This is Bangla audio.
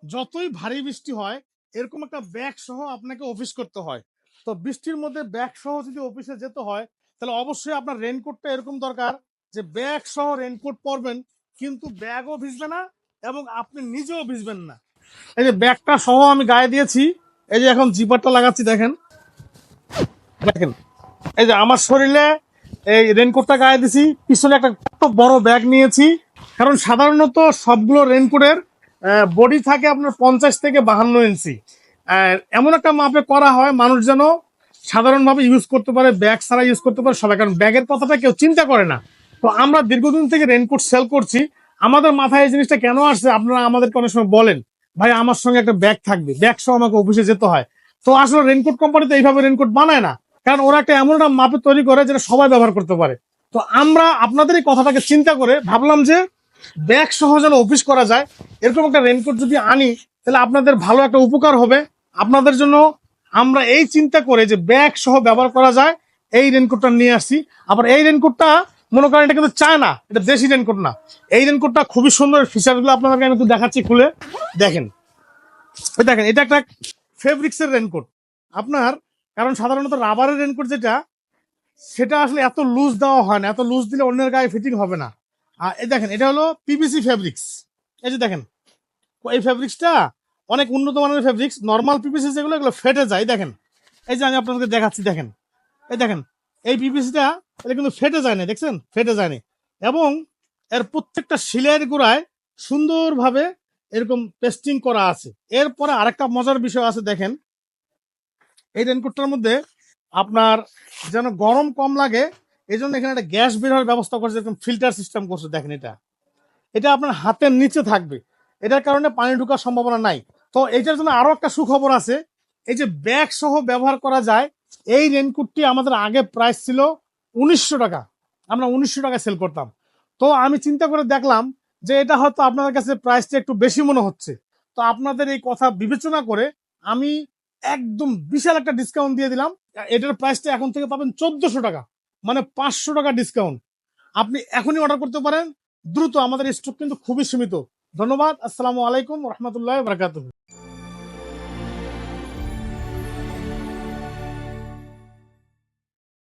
যতই ভারী বৃষ্টি হয় এরকম একটা ব্যাগ সহ আপনাকে অফিস করতে হয়। তো বৃষ্টির মধ্যে ব্যাগ সহ যদি অফিসে যেতে হয় তাহলে অবশ্যই আপনার রেনকোটটা এরকম দরকার যে ব্যাগ সহ রেনকোট পরবেন, কিন্তু ব্যাগও ভিজবে না এবং আপনি নিজেও ভিজবেন না। এই যে ব্যাগটা সহ আমি গায়ে দিয়েছি, এই যে এখন জিপারটা লাগাচ্ছি, দেখেন দেখেন এই যে আমার শরীরে এই রেনকোটটা গায়ে দিছি, পিছনে একটা কত বড় ব্যাগ নিয়েছি। কারণ সাধারণত সবগুলো রেনকোটের বডি থাকে আপনার 50 থেকে 52 ইঞ্চি। এমন একটা মাপে করা হয় মানুষ যেন সাধারণভাবে ইউজ করতে পারে, ব্যাগ ছাড়া ইউজ করতে পারে সবাই, কারণ ব্যাগের কথাটা কেউ চিন্তা করে না। তো আমরা দীর্ঘদিন থেকে রেনকোট সেল করছি, আমাদের মাথায় এই জিনিসটা কেন আসছে আপনারা আমাদেরকে অনেক সময় বলেন, ভাই আমার সঙ্গে একটা ব্যাগ থাকবে, ব্যাগ সহ আমাকে অফিসে যেতে হয়। তো আসলে রেনকোট কোম্পানি তো এইভাবে রেনকোট বানায় না, কারণ ওরা একটা এমন একটা মাপে তৈরি করে যেটা সবাই ব্যবহার করতে পারে। তো আমরা আপনাদের এই কথাটাকে চিন্তা করে ভাবলাম যে ব্যাগ সহ যেন অফিস করা যায়, এরকম একটা রেনকোট যদি আনি তাহলে আপনাদের ভালো একটা উপকার হবে। আপনাদের জন্য আমরা এই চিন্তা করে যে ব্যাগ সহ ব্যবহার করা যায় এই রেনকোটটা নিয়ে আসছি। আবার এই রেনকোটটা মনে করেন এটা কিন্তু চায় না, এটা দেশি রেনকোট না। এই রেনকোটটা খুবই সুন্দর, ফিচারগুলো আপনাদেরকে আমি একটু দেখাচ্ছি, খুলে দেখেন। দেখেন এটা একটা ফেব্রিক্সের রেনকোট আপনার, কারণ সাধারণত রাবারের রেনকোট যেটা সেটা আসলে এত লুজ দেওয়া হয় না, এত লুজ দিলে অন্যের গায়ে ফিটিং হবে না। আর এই দেখেন এটা হলো পিভিসি ফেব্রিক্স। এই যে দেখেন এই ফেব্রিক্সটা অনেক উন্নত মানের ফেব্রিক্স। নর্মাল পিভিসি যেগুলো এগুলো ফেটে যায়, দেখেন এই যে আমি আপনাদেরকে দেখাচ্ছি, দেখেন এই দেখেন এই পিভিসিটা এটা কিন্তু ফেটে যায় না, দেখছেন ফেটে যায় না। এবং এর প্রত্যেকটা শিলের গোড়ায় সুন্দরভাবে এরকম পেস্টিং করা আছে। এরপরে আরেকটা মজার বিষয় আছে, দেখেন এই রেনকোটটার মধ্যে আপনার যেন গরম কম লাগে এই জন্য এখানে একটা গ্যাস বের হওয়ার ব্যবস্থা করছে, এরকম ফিল্টার সিস্টেম করছে। দেখেন এটা এটা আপনার হাতের নিচে থাকবে, এটার কারণে পানি ঢোকার সম্ভাবনা নাই। তো এইটার জন্য আরো একটা সুখবর আছে, এই যে ব্যাগ সহ ব্যবহার করা যায়। এই রেনকোটটি আমাদের আগে প্রাইস ছিল 1900 টাকা, আমরা 1900 টাকায় সেল করতাম। তো আমি চিন্তা করে দেখলাম যে এটা হয়তো আপনাদের কাছে প্রাইসটা একটু বেশি মনে হচ্ছে। তো আপনাদের এই কথা বিবেচনা করে আমি একদম বিশাল একটা ডিসকাউন্ট দিয়ে দিলাম। এটার প্রাইসটা এখন থেকে পাবেন 1400 টাকা, মানে 500 টাকা ডিসকাউন্ট। আপনি এখনই অর্ডার করতে পারেন দ্রুত, আমাদের স্টক কিন্তু খুবই সীমিত। ধন্যবাদ। আসসালামু আলাইকুম রহমতুল্লাহ বারাকাতুহু।